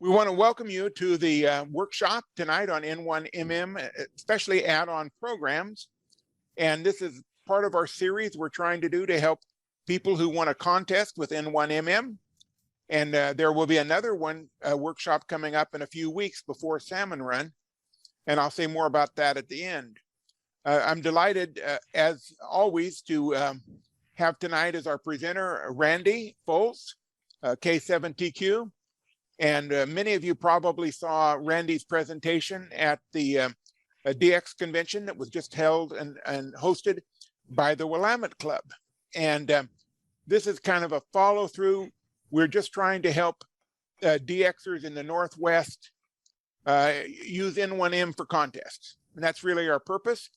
We want to welcome you to the workshop tonight on N1MM, especially add-on programs. And this is part of our series we're trying to do to help people who want to contest with N1MM. And there will be another workshop coming up in a few weeks before Salmon Run. And I'll say more about that at the end. I'm delighted, as always, to have tonight as our presenter, Randy Foles, K7TQ. And many of you probably saw Randy's presentation at the DX convention that was just held and hosted by the Willamette Club. And this is kind of a follow through. We're just trying to help DXers in the Northwest use N1M for contests. And that's really our purpose.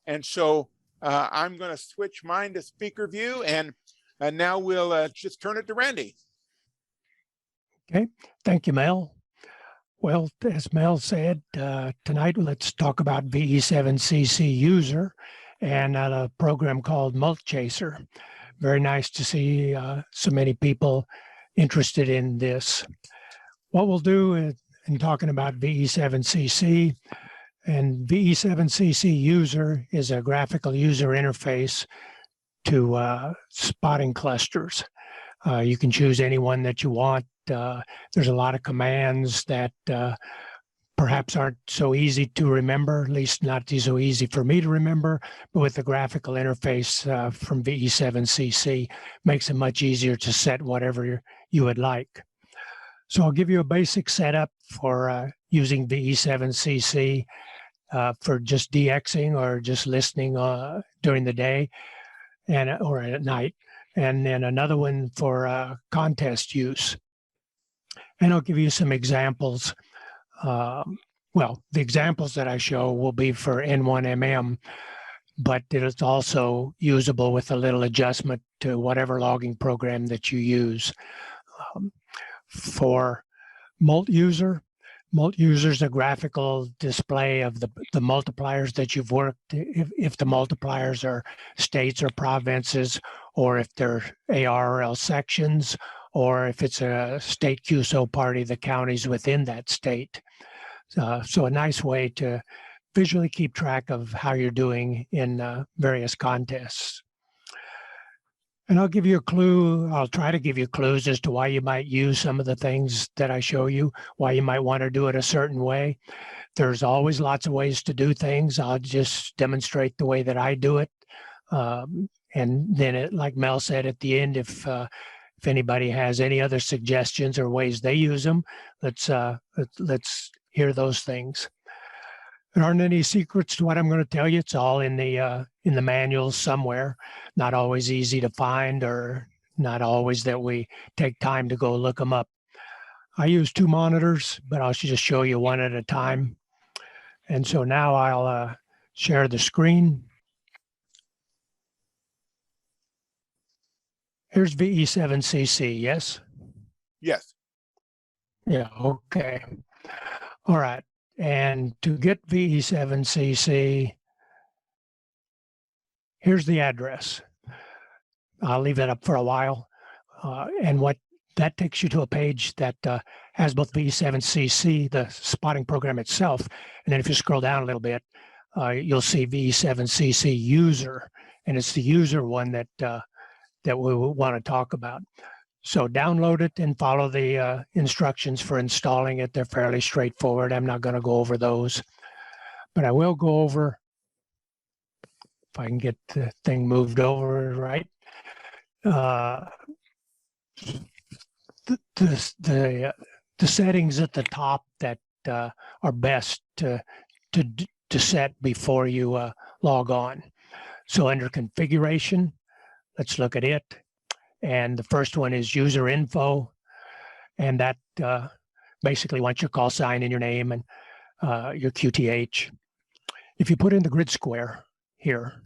And so I'm going to switch mine to speaker view, and now we'll just turn it to Randy. Okay, thank you, Mel. Well, as Mel said, tonight let's talk about VE7CC User and a program called MultChaser. Very nice to see so many people interested in this. What we'll do in talking about VE7CC, and VE7CC User is a graphical user interface to spotting clusters. You can choose any one that you want. There's a lot of commands that perhaps aren't so easy to remember, at least not so easy for me to remember, but with the graphical interface from VE7CC, makes it much easier to set whatever you would like. So I'll give you a basic setup for using VE7CC for just DXing or just listening during the day or at night, and then another one for contest use. And I'll give you some examples. Well, the examples that I show will be for N1MM, but it is also usable with a little adjustment to whatever logging program that you use. For MultUser, MultUser is a graphical display of the multipliers that you've worked, if the multipliers are states or provinces, or if they're ARL sections, or if it's a state QSO party, the counties within that state. So a nice way to visually keep track of how you're doing in various contests. And I'll give you a clue. I'll try to give you clues as to why you might use some of the things that I show you, why you might want to do it a certain way. There's always lots of ways to do things. I'll just demonstrate the way that I do it. And then, like Mel said at the end, if anybody has any other suggestions or ways they use them, let's hear those things. There aren't any secrets to what I'm going to tell you. It's all in the manuals somewhere. Not always easy to find, or not always that we take time to go look them up. I use two monitors, but I'll just show you one at a time. And so now I'll share the screen. Here's VE7CC, yes? Yes. Yeah, okay. All right. And to get VE7CC, here's the address. I'll leave that up for a while. And what that takes you to a page that has both VE7CC, the spotting program itself, and then if you scroll down a little bit, you'll see VE7CC User, and it's the user one that we want to talk about. So download it and follow the instructions for installing it. They're fairly straightforward. I'm not going to go over those, but I will go over, if I can get the thing moved over right, the settings at the top that are best to set before you log on. So under configuration, let's look at it. And the first one is user info. And that basically wants your call sign and your name and your QTH. If you put in the grid square here,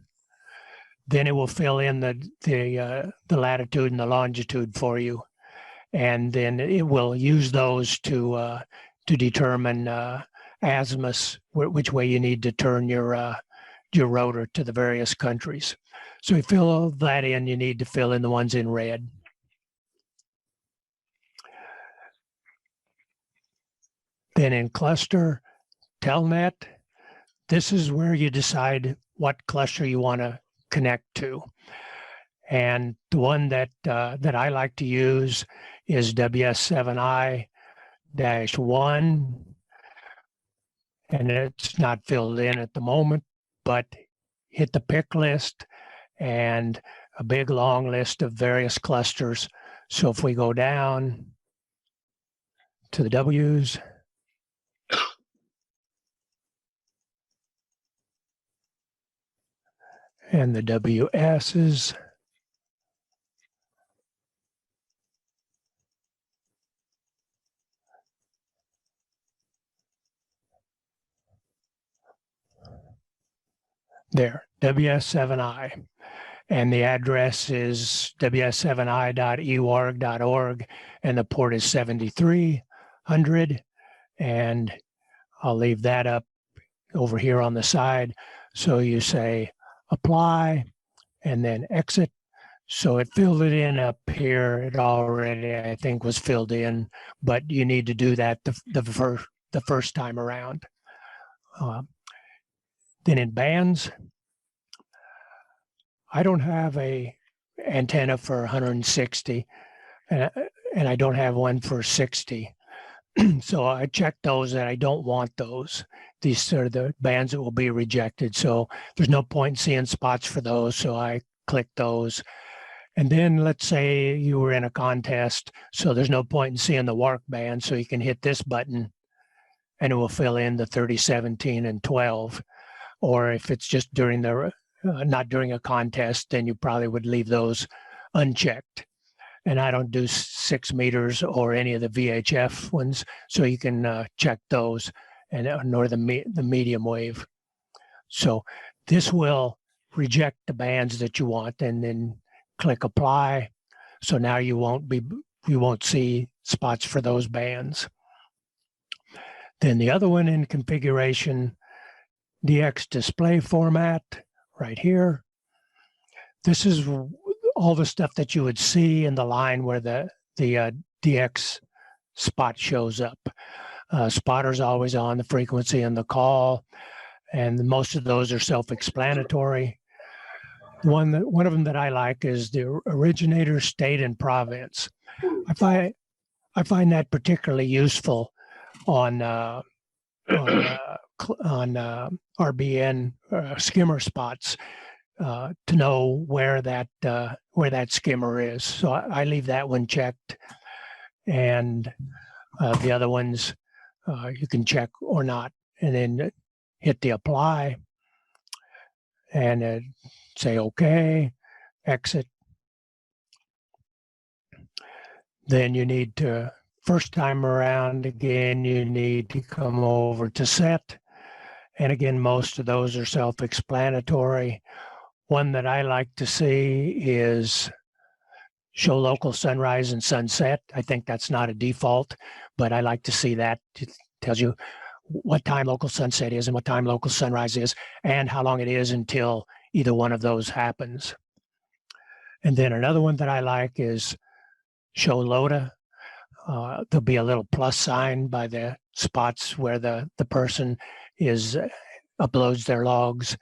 then it will fill in the latitude and the longitude for you. And then it will use those to determine azimuths, which way you need to turn your rotor to the various countries. So you fill all that in, you need to fill in the ones in red. Then in cluster, telnet, this is where you decide what cluster you want to connect to. And the one that I like to use is WS7I-1, and it's not filled in at the moment, but hit the pick list and a big long list of various clusters. So if we go down to the W's, and the WS's, there, WS7I. And the address is ws7i.ewarg.org, and the port is 7300. And I'll leave that up over here on the side. So you say apply and then exit. So it filled it in up here. It already, I think, was filled in, but you need to do that the first time around. Then in bands, I don't have a antenna for 160, and I don't have one for 60. So I checked those, and I don't want those. These are the bands that will be rejected. So there's no point in seeing spots for those. So I click those. And then let's say you were in a contest, so there's no point in seeing the WARC band. So you can hit this button and it will fill in the 30, 17, and 12. Or if it's just during the not during a contest, then you probably would leave those unchecked. And I don't do 6 meters or any of the VHF ones, so you can check those, and nor the medium wave. So this will reject the bands that you want, and then click apply. So now you won't see spots for those bands. Then the other one in configuration, DX display format, right here. This is all the stuff that you would see in the line where the DX spot shows up. Spotter's always on, the frequency and the call, and most of those are self-explanatory. One of them that I like is the originator, state, and province. I find that particularly useful on RBN skimmer spots to know where that skimmer is. So I leave that one checked, and the other ones you can check or not, and then hit the apply and say okay, exit. Then you need to, first time around again, you need to come over to set. And again, most of those are self-explanatory. One that I like to see is show local sunrise and sunset. I think that's not a default, but I like to see that. It tells you what time local sunset is and what time local sunrise is, and how long it is until either one of those happens. And then another one that I like is show LOTA. There'll be a little plus sign by the spots where the person is uploads their logs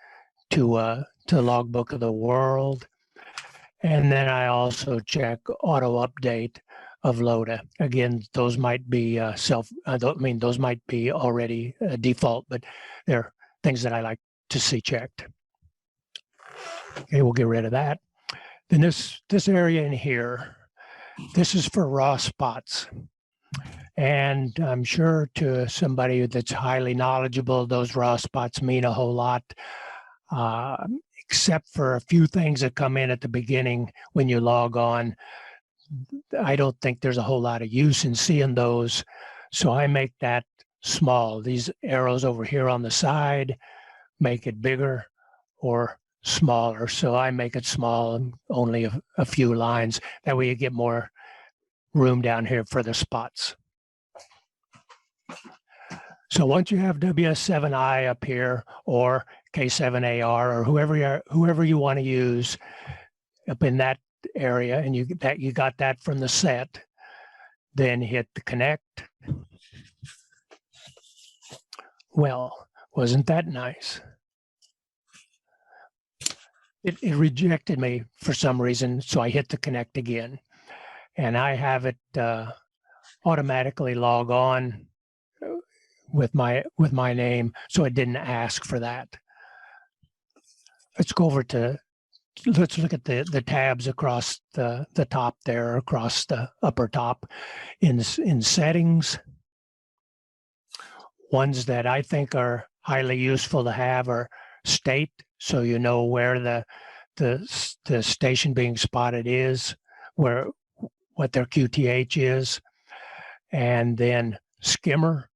to the logbook of the world. And then I also check auto update of LOTA. Again, those might be those might be already default, but they're things that I like to see checked. Okay, we'll get rid of that. Then this area in here, this is for raw spots. And I'm sure to somebody that's highly knowledgeable, those raw spots mean a whole lot, except for a few things that come in at the beginning when you log on. I don't think there's a whole lot of use in seeing those. So I make that small. These arrows over here on the side make it bigger or smaller. So I make it small, only a few lines. That way you get more room down here for the spots. So once you have WS7I up here, or K7AR, or whoever you want to use up in that area, and you got that from the set, then hit the connect. Well, wasn't that nice? It rejected me for some reason, so I hit the connect again. And I have it automatically log on with my name, so it didn't ask for that. Let's go over to, let's look at the tabs across the top there, across the upper top in settings. Ones that I think are highly useful to have are state, so you know where the station being spotted is, what their QTH is, and then skimmer,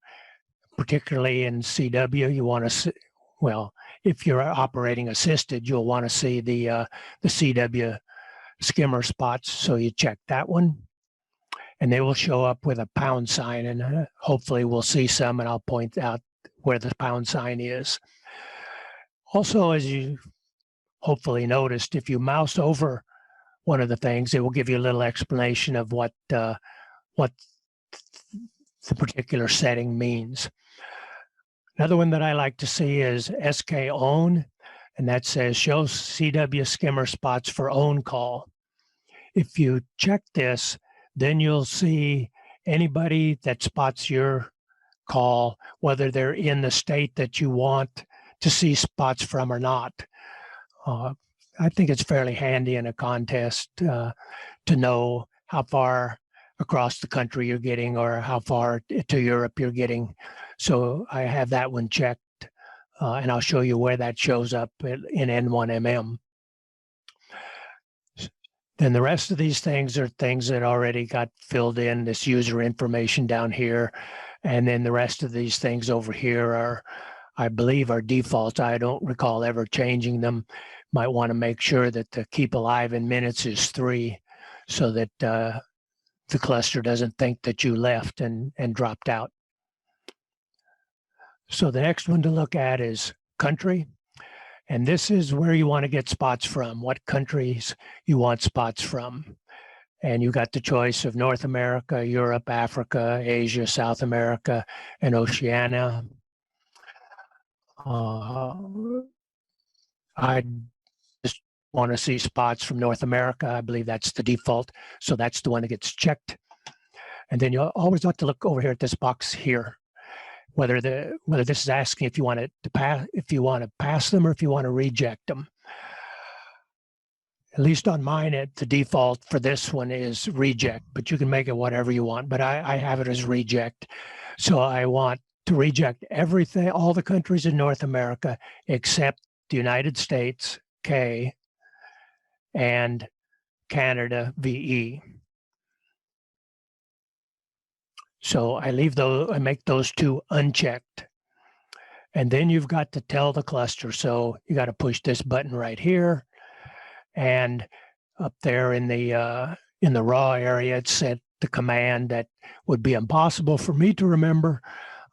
particularly in CW, you want to see, well, if you're operating assisted, you'll want to see the CW skimmer spots, so you check that one, and they will show up with a pound sign, and hopefully we'll see some, and I'll point out where the pound sign is. Also, as you hopefully noticed, if you mouse over one of the things, it will give you a little explanation of what the particular setting means. Another one that I like to see is SK own, and that says show CW skimmer spots for own call. If you check this, then you'll see anybody that spots your call, whether they're in the state that you want to see spots from or not. I think it's fairly handy in a contest to know how far across the country you're getting or how far to Europe you're getting. So I have that one checked, and I'll show you where that shows up in N1MM. Then the rest of these things are things that already got filled in, this user information down here. And then the rest of these things over here are, I believe, are defaults. I don't recall ever changing them. Might want to make sure that the keep alive in minutes is 3, so that the cluster doesn't think that you left and dropped out. So the next one to look at is country. And this is where you want to get spots from, what countries you want spots from. And you got the choice of North America, Europe, Africa, Asia, South America, and Oceania. I just want to see spots from North America. I believe that's the default. So that's the one that gets checked. And then you always want to look over here at this box here, whether this is asking if you want to pass them or if you want to reject them. At least on mine, the default for this one is reject, but you can make it whatever you want. But I have it as reject. So I want to reject everything, all the countries in North America except the United States, K, and Canada, VE. So I make those 2 unchecked. And then you've got to tell the cluster. So you got to push this button right here. And up there in the raw area, it set the command that would be impossible for me to remember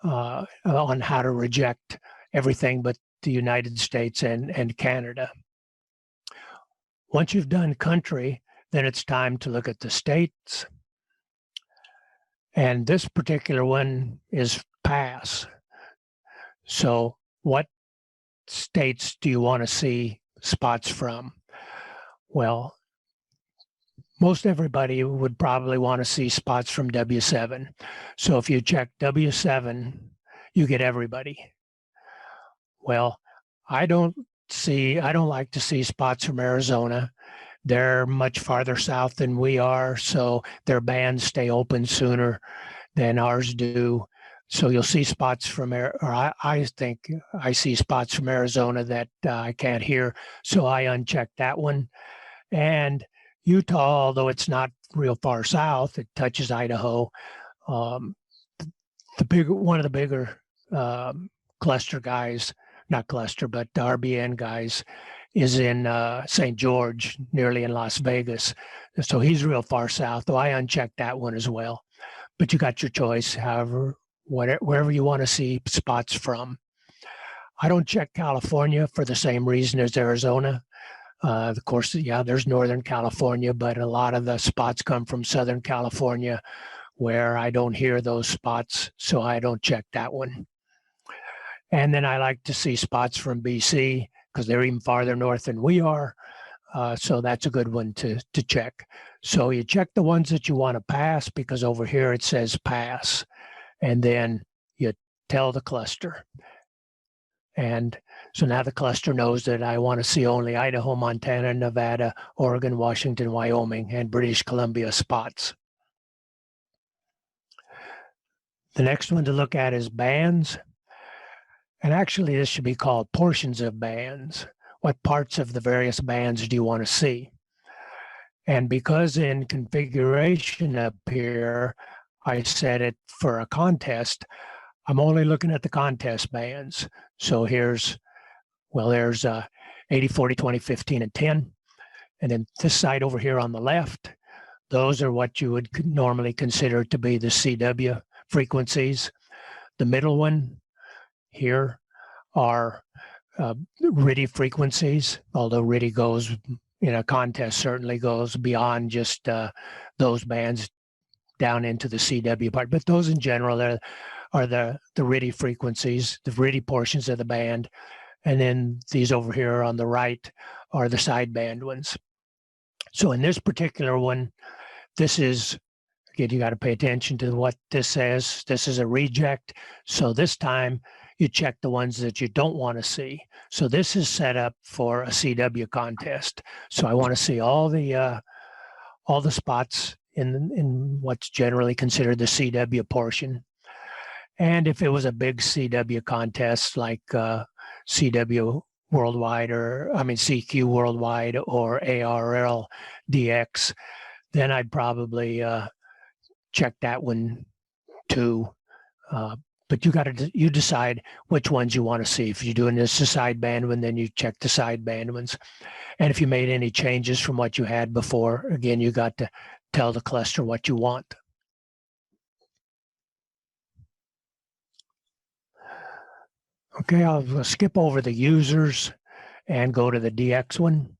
on how to reject everything but the United States and Canada. Once you've done country, then it's time to look at the states. And this particular one is pass. So what states do you want to see spots from? Well, most everybody would probably want to see spots from W7. So if you check W7, you get everybody. Well, I don't like to see spots from Arizona. They're much farther south than we are, so their bands stay open sooner than ours do. So you'll see spots from, I think I see spots from Arizona that I can't hear, so I uncheck that one. And Utah, although it's not real far south, it touches Idaho. One of the bigger cluster guys, not cluster, but RBN guys, is in St. George, nearly in Las Vegas. So he's real far south, though I unchecked that one as well. But you got your choice, however, wherever you want to see spots from. I don't check California for the same reason as Arizona. Of course, yeah, there's Northern California, but a lot of the spots come from Southern California where I don't hear those spots, so I don't check that one. And then I like to see spots from BC because they're even farther north than we are. So that's a good one to check. So you check the ones that you want to pass, because over here it says pass. And then you tell the cluster. And so now the cluster knows that I want to see only Idaho, Montana, Nevada, Oregon, Washington, Wyoming, and British Columbia spots. The next one to look at is bands. And actually, this should be called portions of bands. What parts of the various bands do you want to see? And because in configuration up here, I set it for a contest, I'm only looking at the contest bands. So there's 80, 40, 20, 15, and 10. And then this side over here on the left, those are what you would normally consider to be the CW frequencies. The middle one here are RTTY frequencies, although RTTY goes in a contest, certainly goes beyond just those bands down into the CW part. But those in general are the RTTY frequencies, the RTTY portions of the band. And then these over here on the right are the sideband ones. So in this particular one, this is, again, you got to pay attention to what this says. This is a reject. So this time you check the ones that you don't want to see. So this is set up for a CW contest. So I want to see all the spots in what's generally considered the CW portion. And if it was a big CW contest like CW Worldwide, CQ Worldwide or ARL DX, then I'd probably check that one too. But you decide which ones you want to see. If you're doing this a sideband one, then you check the sideband ones. And if you made any changes from what you had before, again, you got to tell the cluster what you want. Okay, I'll skip over the users and go to the DX one.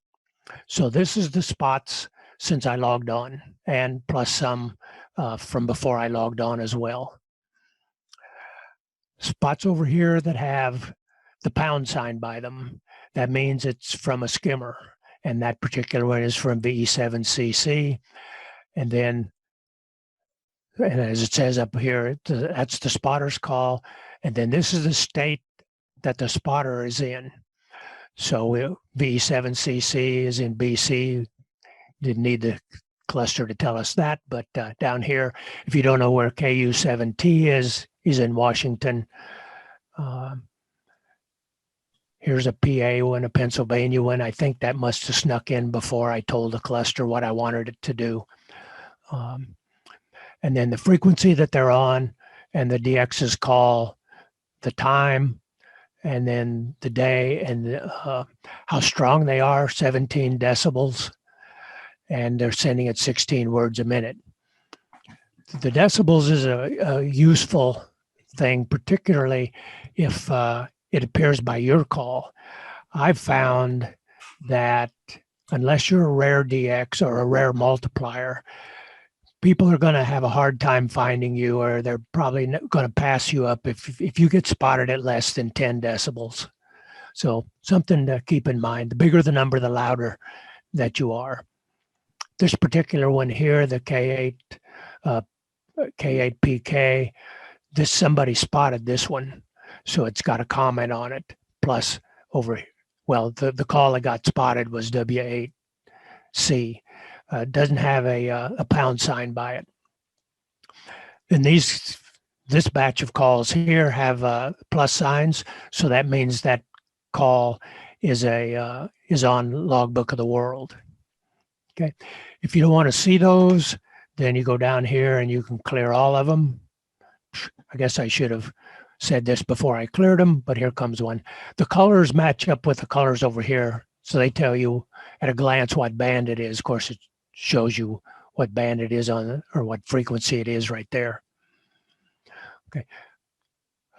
So this is the spots since I logged on, and plus some from before I logged on as well. Spots over here that have the pound sign by them, that means it's from a skimmer, and that particular one is from VE7CC. And then, and as it says up here, that's the spotter's call. And then this is the state that the spotter is in. So VE7CC is in BC. Didn't need the cluster to tell us that, but down here, if you don't know where KU7T is, he's in Washington. Here's a PA one, a Pennsylvania one. I think that must have snuck in before I told the cluster what I wanted it to do. And then the frequency that they're on, and the DX's call, the time, and then the day, and how strong they are, 17 decibels, and they're sending it 16 words a minute. The decibels is a useful thing, particularly if it appears by your call. I've found that unless you're a rare DX or a rare multiplier, people are going to have a hard time finding you, or they're probably going to pass you up if you get spotted at less than 10 decibels. So something to keep in mind. The bigger the number, the louder that you are. This particular one here, the K8PK, somebody spotted this one. So it's got a comment on it. Plus the call that got spotted was W8C. Doesn't have a pound sign by it. And this batch of calls here have plus signs, so that means that call is on Logbook of the World. Okay, if you don't want to see those, then you go down here and you can clear all of them. I guess I should have said this before I cleared them, but here comes one. The colors match up with the colors over here, so they tell you at a glance what band it is. Of course, it shows you what band it is on, or what frequency it is right there. Okay.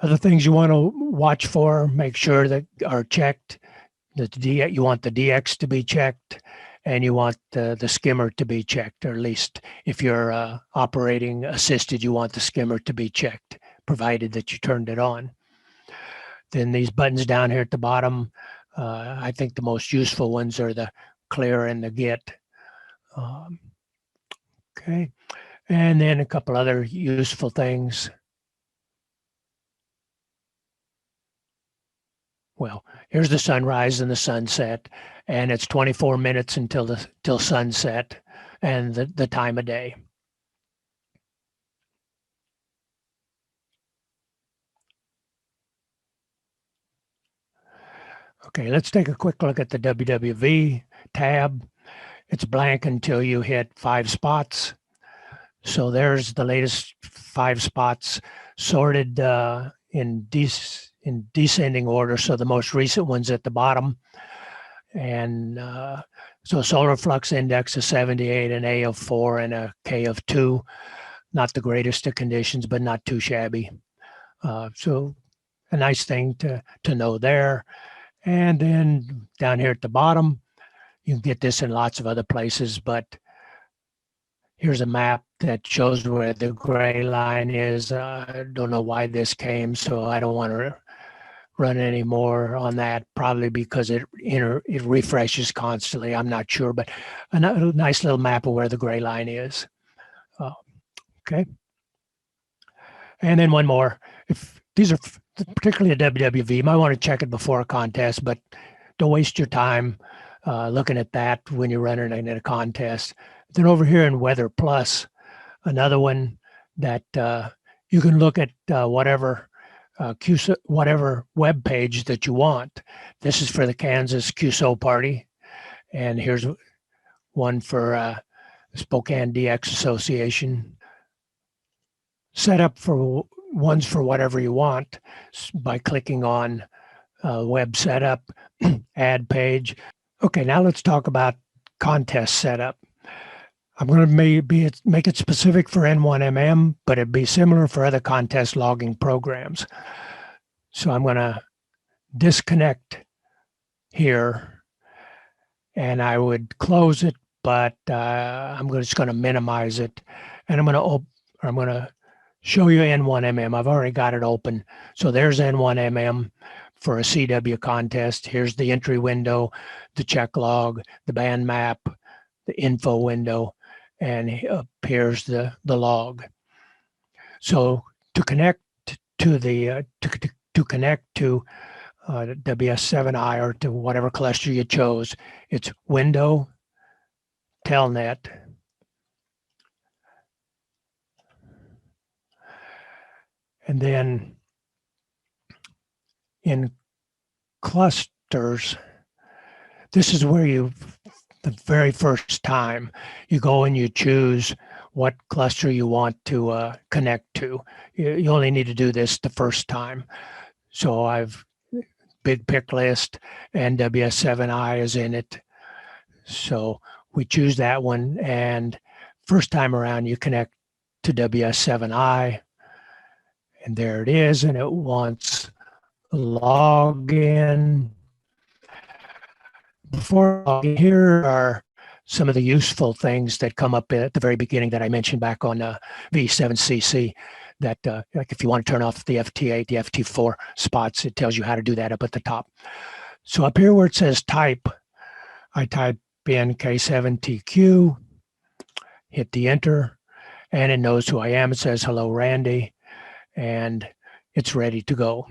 Other things you want to watch for, make sure that are checked. You want the DX to be checked, and you want the skimmer to be checked, or at least if you're operating assisted, you want the skimmer to be checked, provided that you turned it on. Then these buttons down here at the bottom, I think the most useful ones are the clear and the get. Okay, and then a couple other useful things. Well, here's the sunrise and the sunset, and it's 24 minutes till sunset, and the time of day. Okay, let's take a quick look at the WWV tab. It's blank until you hit 5 spots. So there's the latest 5 spots sorted in descending order. So the most recent one's at the bottom. And so solar flux index of 78, an A of 4, and a K of 2. Not the greatest of conditions, but not too shabby. So a nice thing to know there. And then down here at the bottom, you can get this in lots of other places, but here's a map that shows where the gray line is. I don't know why this came, so I don't want to run any more on that, probably because it refreshes constantly. I'm not sure, but a nice little map of where the gray line is. Okay. And then one more. If these are particularly a WWV, you might want to check it before a contest, but don't waste your time looking at that when you're running in a contest. Then over here in Weather Plus, another one that you can look at whatever whatever web page that you want. This is for the Kansas QSO party, and here's one for Spokane DX Association. Set up for ones for whatever you want by clicking on web setup, add page. Okay, now let's talk about contest setup. I'm going to make it specific for N1MM, but it'd be similar for other contest logging programs. So I'm going to disconnect here, and I would close it, but I'm just going to minimize it, and I'm going to show you N1MM. I've already got it open. So there's N1MM for a CW contest. Here's the entry window, the check log, the band map, the info window, and appears the log. So to connect to the WS7i or to whatever cluster you chose, it's window, telnet, and then in clusters, this is where the very first time you go and you choose what cluster you want to connect to. You only need to do this the first time. So I've big pick list and WS7i is in it. So we choose that one, and first time around you connect to WS7i, and there it is, and it wants login. Before login, here are some of the useful things that come up at the very beginning that I mentioned back on VE7CC, that like if you want to turn off the FT8, the FT4 spots, it tells you how to do that up at the top. So up here where it says type, I type in K7TQ, hit the enter, and it knows who I am. It says, hello, Randy, and it's ready to go.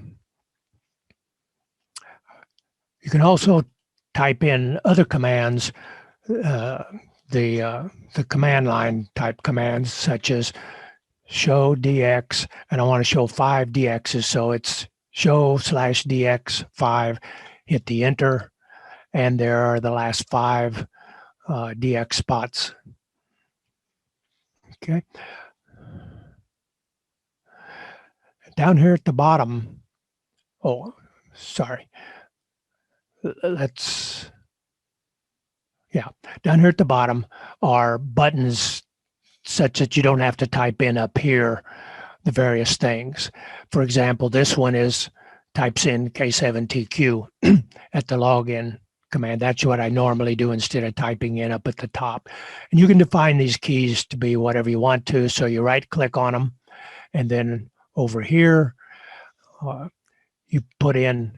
You can also type in other commands, the command line type commands, such as show DX, and I want to show 5 DXs. So it's show/DX5, hit the enter, and there are the last 5 DX spots. Okay. Down here at the bottom, oh, sorry. Down here at the bottom are buttons such that you don't have to type in up here the various things. For example, this one types in K7TQ at the login command. That's what I normally do instead of typing in up at the top. And you can define these keys to be whatever you want to. So you right click on them, and then over here, you put in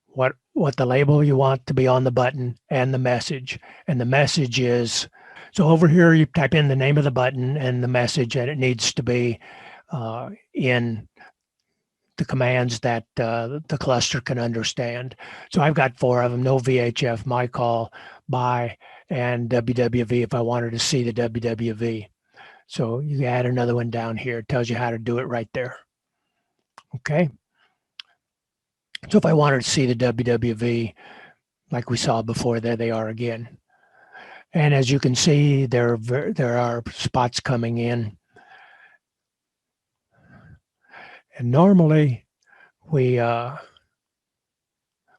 what the label you want to be on the button and the message. And the message is, so over here you type in the name of the button and the message, and it needs to be in the commands that the cluster can understand. So I've got 4 of them: no VHF, my call, buy, and WWV if I wanted to see the WWV. So you add another one down here. It tells you how to do it right there. Okay. So if I wanted to see the WWV, like we saw before, there they are again. And as you can see, there are spots coming in. And normally we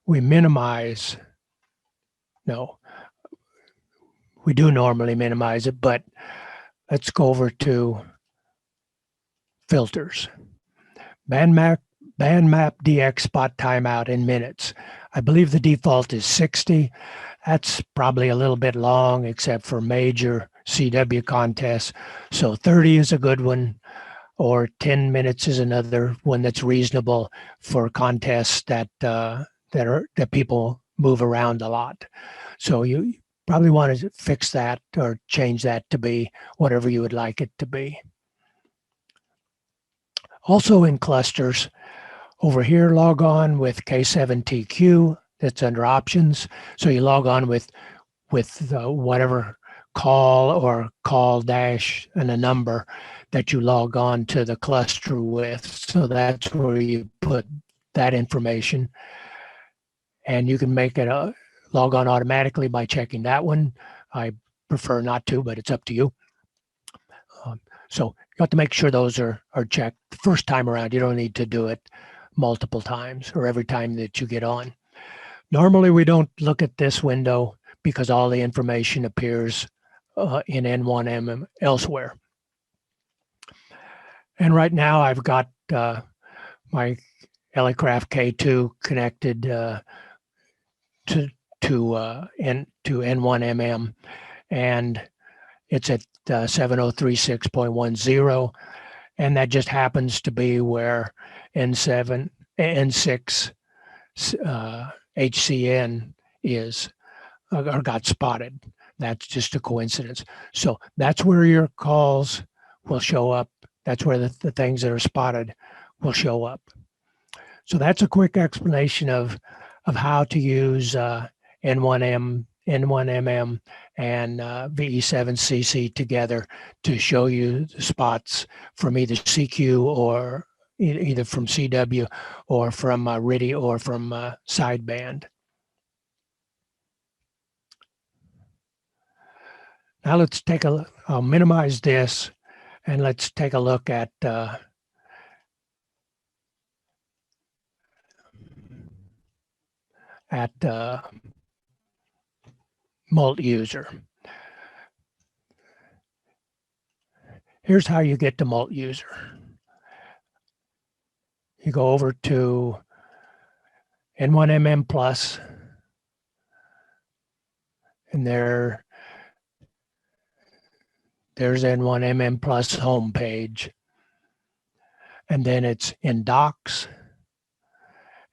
minimize, no, we do normally minimize it, but let's go over to filters. Band map DX spot timeout in minutes. I believe the default is 60. That's probably a little bit long, except for major CW contests. So 30 is a good one, or 10 minutes is another one that's reasonable for contests that people move around a lot. So you probably want to fix that or change that to be whatever you would like it to be. Also in clusters, over here, log on with K7TQ. That's under options. So you log on with whatever call or call dash and a number that you log on to the cluster with. So that's where you put that information. And you can make it log on automatically by checking that one. I prefer not to, but it's up to you. So you have to make sure those are checked the first time around. You don't need to do it multiple times or every time that you get on. Normally, we don't look at this window because all the information appears in N1MM elsewhere. And right now, I've got my Elecraft K2 connected to N1MM, and it's at 7036.10, and that just happens to be where N6 HCN is or got spotted. That's just a coincidence. So that's where your calls will show up. That's where the things that are spotted will show up. So that's a quick explanation of how to use N1MM and VE7CC together to show you the spots from either CQ or either from CW or from RIDI or from sideband. Now let's take I'll minimize this and let's take a look at MultChaser. Here's how you get to MultChaser. You go over to N1MM Plus, and there's N1MM Plus homepage. And then it's in Docs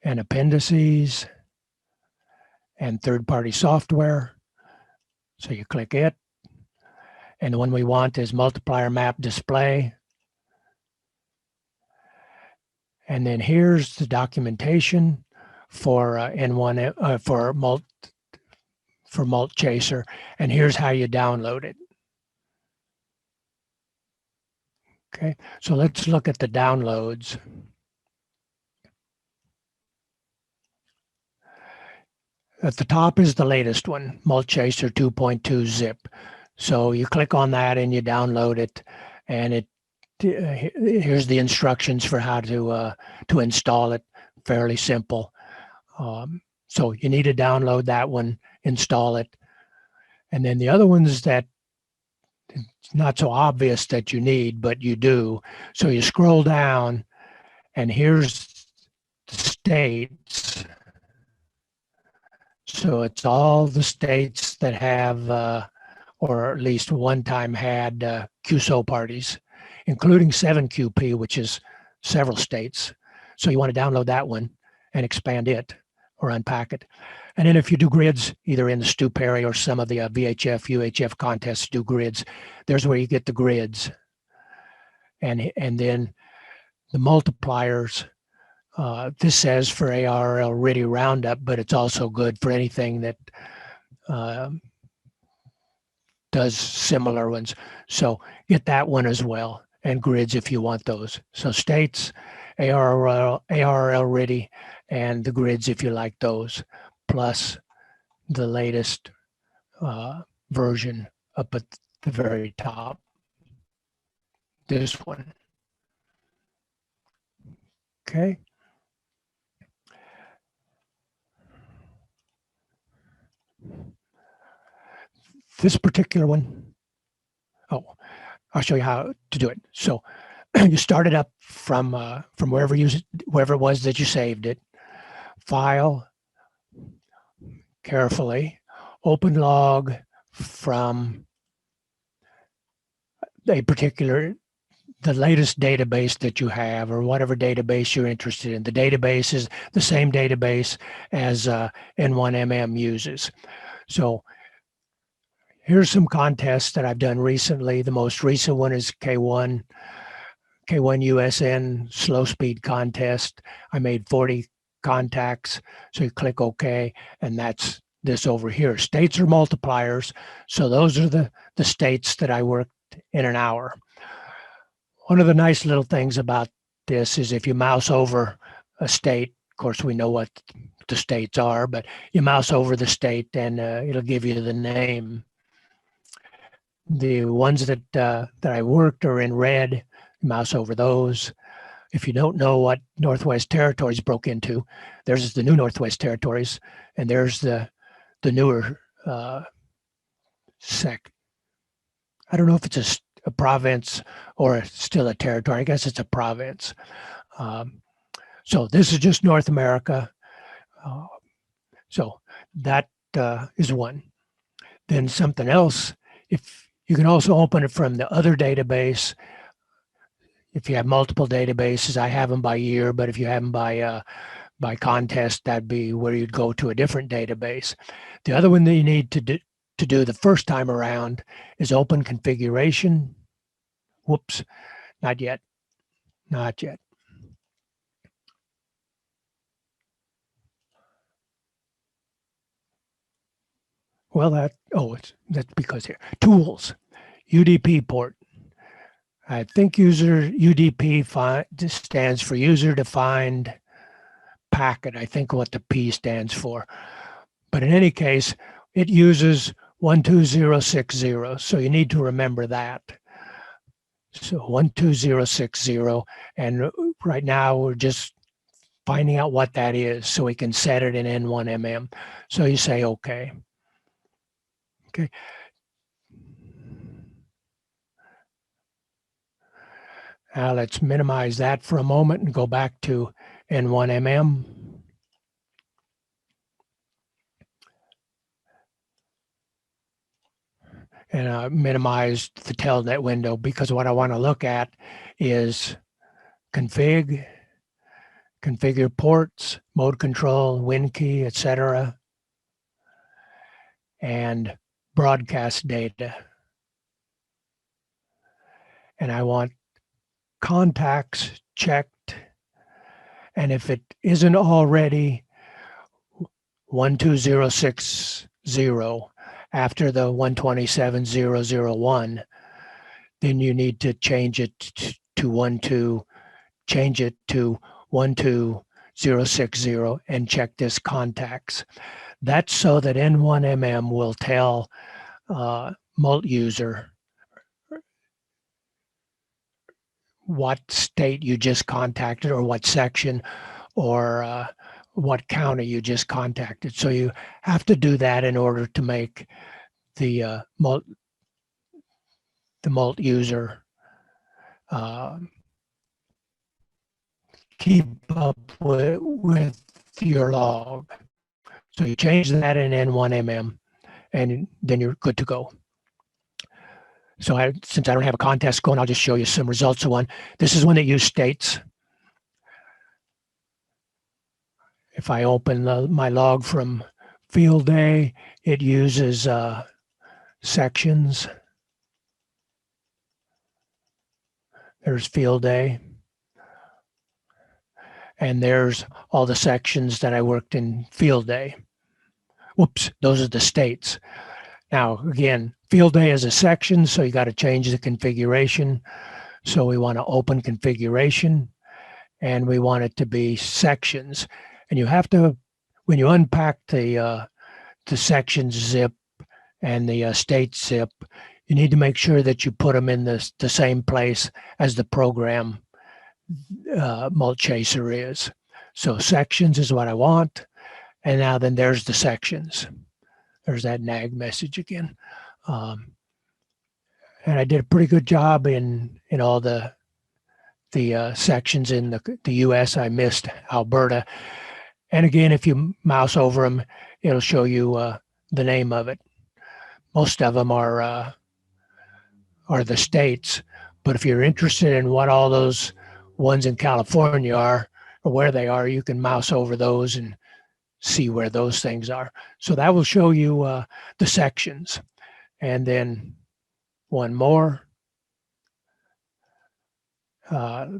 and Appendices and third-party software. So you click it. And the one we want is multiplier map display. And then here's the documentation for N1 for MultChaser, and here's how you download it. Okay, so let's look at the downloads. At the top is the latest one, MultChaser 2.2 zip. So you click on that and you download it, and here's the instructions for how to install it. Fairly simple. So you need to download that one, install it, and then the other ones that it's not so obvious that you need, but you do. So you scroll down, and here's the states. So it's all the states that have, or at least one time had QSO parties, including 7QP, which is several states. So you want to download that one. and expand it or unpack it. And then if you do grids, either in the Stoop area or some of the VHF, UHF contests do grids, there's where you get the grids. And then the multipliers, this says for ARRL RIDI Roundup, but it's also good for anything that does similar ones. So get that one as well, and grids if you want those. So states, ARRL RIDI, and the grids if you like those, plus the latest version up at the very top. This one. Okay. This particular one, I'll show you how to do it. So you start it up from wherever it was that you saved it. File, carefully, open log from the latest database that you have, or whatever database you're interested in. The database is the same database as N1MM uses. So here's some contests that I've done recently. The most recent one is K1 USN slow speed contest. I made 40 contacts. So you click OK, and that's this over here. States are multipliers. So those are the states that I worked in an hour. One of the nice little things about this is if you mouse over a state, of course we know what the states are, but you mouse over the state and it'll give you the name. The ones that I worked are in red. Mouse over those. If you don't know what Northwest Territories broke into, there's the new Northwest Territories, and there's the newer sec. I don't know if it's a province or still a territory. I guess it's a province. So this is just North America. So that is one. Then something else, if you can also open it from the other database. If you have multiple databases, I have them by year, but if you have them by contest, that'd be where you'd go to a different database. The other one that you need to do the first time around is open configuration. Whoops, not yet. Well, that's because here. Tools, UDP port. I think UDP stands for user defined packet. I think what the P stands for. But in any case, it uses 12060. So you need to remember that. So 12060. And right now we're just finding out what that is so we can set it in N1MM. So you say, okay. Okay. Now let's minimize that for a moment and go back to N1MM. And I minimized the telnet window because what I want to look at is configure ports, mode control, WinKey, etc., and broadcast data. And I want contacts checked, and if it isn't already 12060 after the 127.0.0.1, then you need to change it to 12060 and check this contacts. That's so that N1MM will tell MultChaser what state you just contacted, or what section, or what county you just contacted. So you have to do that in order to make the MultChaser keep up with your log. So you change that in N1MM, and then you're good to go. So since I don't have a contest going, I'll just show you some results of one. This is one that used states. if I open my log from field day, it uses sections. There's field day. And there's all the sections that I worked in field day. Whoops, those are the states. Now, again, field day is a section, so you got to change the configuration. So we want to open configuration, and we want it to be sections. And you have to, when you unpack the sections zip and the state zip, you need to make sure that you put them in the same place as the program MultChaser is. So sections is what I want. And now then there's the sections. There's that nag message again. And I did a pretty good job in all the sections in the US. I missed Alberta. And again, if you mouse over them, it'll show you the name of it. Most of them are the states. But if you're interested in what all those ones in California are, or where they are, you can mouse over those and see where those things are. So that will show you the sections. And then one more.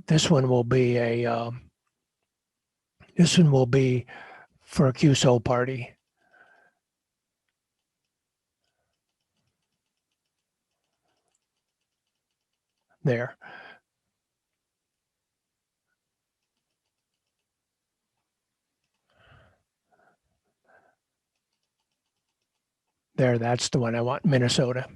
This one will be for a QSO party. There. There, that's the one I want, Minnesota.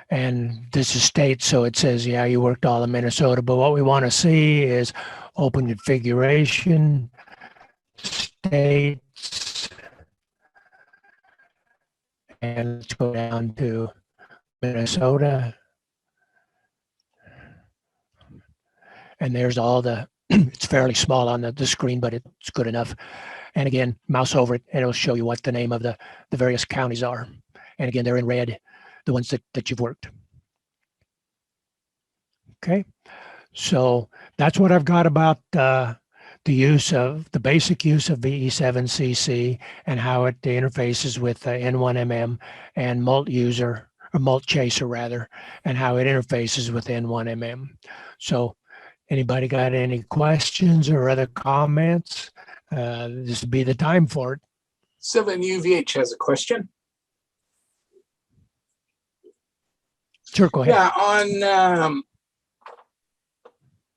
And this is state, so it says, yeah, you worked all in Minnesota, but what we want to see is open configuration, states, and let's go down to Minnesota. And there's all the, it's fairly small on the screen, but it's good enough. And again, mouse over it, and it'll show you what the name of the various counties are. And again, they're in red, the ones that you've worked. Okay, so that's what I've got about the basic use of VE7CC and how it interfaces with N1MM and MultUser, or MultChaser rather, and how it interfaces with N1MM. So anybody got any questions or other comments? This would be the time for it. Sylvan UVH has a question. Sure, go ahead. Yeah,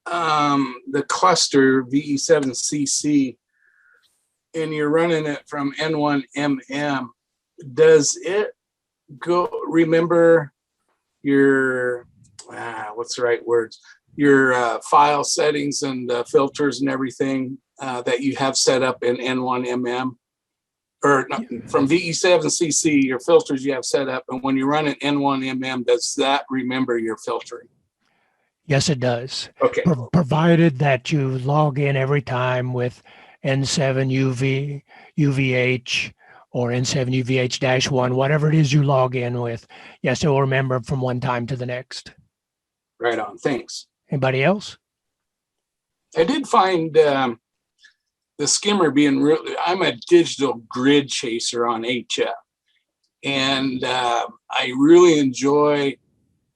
on the cluster VE7CC, and you're running it from N1MM, does it remember your, what's the right words? Your file settings and filters and everything that you have set up in N1MM, or from VE7CC, your filters you have set up, and when you run an N1MM, does that remember your filtering? Yes, it does. Okay. Provided that you log in every time with N7 UVH or N7 UVH-1, whatever it is you log in with. Yes, it will remember from one time to the next. Right on. Thanks. Anybody else? I did find the skimmer being really, I'm a digital grid chaser on HF, and I really enjoy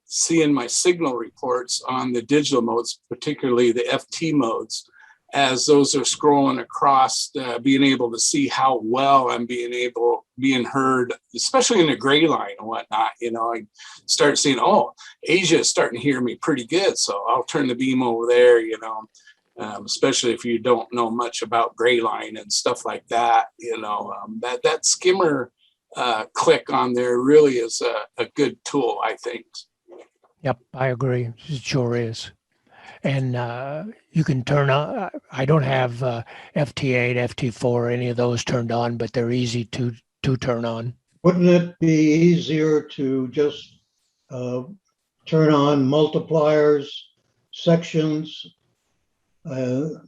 seeing my signal reports on the digital modes, particularly the FT modes, as those are scrolling across, being able to see how well I'm being heard, especially in the gray line and whatnot. You know, I start seeing, oh, Asia is starting to hear me pretty good, so I'll turn the beam over there, you know, especially if you don't know much about gray line and stuff like that. You know, that skimmer click on there really is a good tool, I think. Yep, I agree. It sure is. And you can turn on, I don't have FT8, FT4, any of those turned on, but they're easy to turn on. Wouldn't it be easier to just turn on multipliers, sections in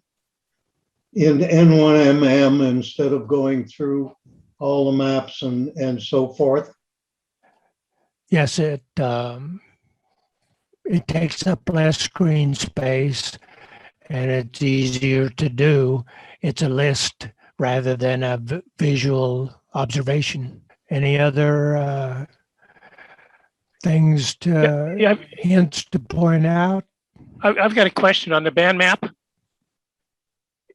N1MM instead of going through all the maps and so forth? Yes, it takes up less screen space, and it's easier to do. It's a list rather than a visual observation. Any other things to hints to point out? I've got a question on the band map.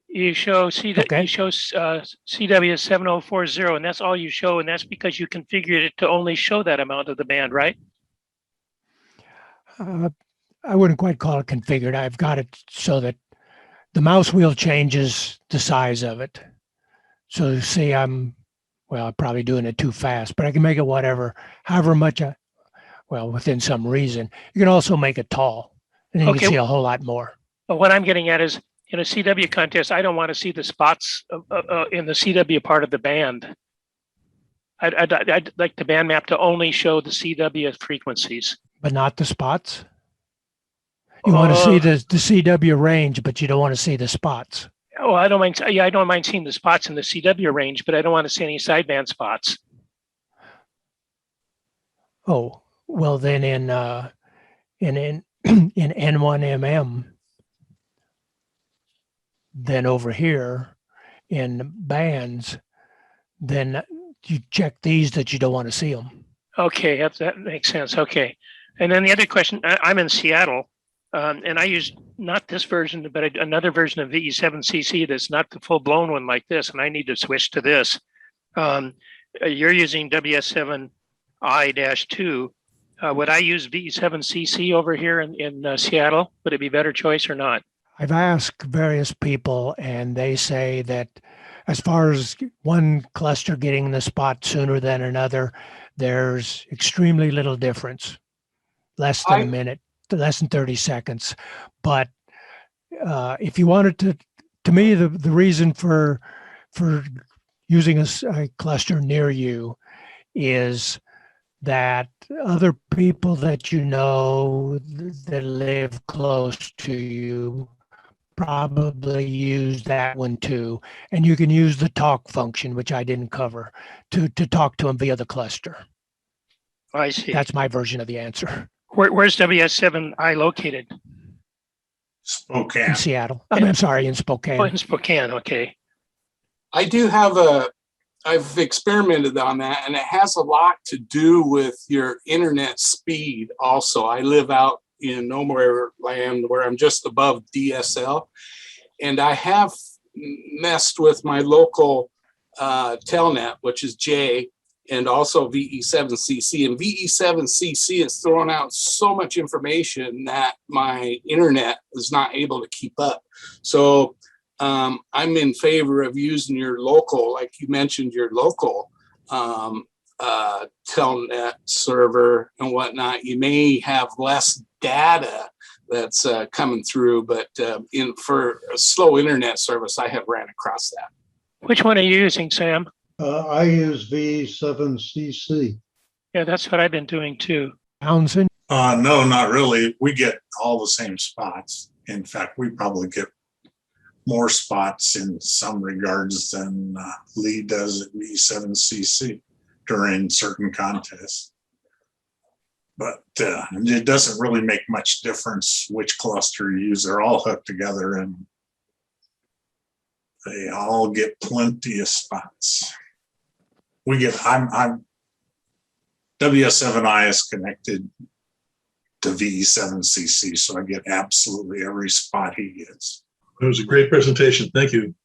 You show Okay. you show CW7040, and that's all you show, and that's because you configured it to only show that amount of the band, right? I wouldn't quite call it configured. I've got it so that the mouse wheel changes the size of it. So see, I'm probably doing it too fast, but I can make it however much, within some reason. You can also make it tall, and then you can see a whole lot more. But what I'm getting at is, in a CW contest, I don't want to see the spots in the CW part of the band. I'd like the band map to only show the CW frequencies. But not the spots? You want to see the CW range, but you don't want to see the spots. Oh, I don't mind. Yeah, I don't mind seeing the spots in the CW range, but I don't want to see any sideband spots. Oh, well then in N1MM, then over here in bands, then you check these that you don't want to see them. Okay, that makes sense. Okay. And then the other question, I'm in Seattle, and I use not this version, but another version of VE7CC that's not the full-blown one like this, and I need to switch to this. You're using WS7I-2. Would I use VE7CC over here in Seattle? Would it be a better choice or not? I've asked various people, and they say that as far as one cluster getting the spot sooner than another, there's extremely little difference, less than a minute, less than 30 seconds. But if you wanted to me, the reason for using a cluster near you is that other people that you know that live close to you probably use that one too. And you can use the talk function, which I didn't cover, to talk to them via the cluster. I see. That's my version of the answer. Where's WS7I located? Spokane. In Seattle. I'm sorry, in Spokane. Oh, in Spokane, okay. I do have I've experimented on that, and it has a lot to do with your internet speed also. I live out in nowhere land where I'm just above DSL, and I have messed with my local telnet, which is J, and also VE7CC. And VE7CC is throwing out so much information that my internet is not able to keep up. So I'm in favor of using your local, like you mentioned, your local telnet server and whatnot. You may have less data that's coming through, but for a slow internet service, I have ran across that. Which one are you using, Sam? I use VE7CC. Yeah, that's what I've been doing too. Townsend? No, not really. We get all the same spots. In fact, we probably get more spots in some regards than Lee does at VE7CC during certain contests. But it doesn't really make much difference which cluster you use. They're all hooked together and they all get plenty of spots. I'm WS7I is connected to VE7CC, so I get absolutely every spot he gets. It was a great presentation. Thank you.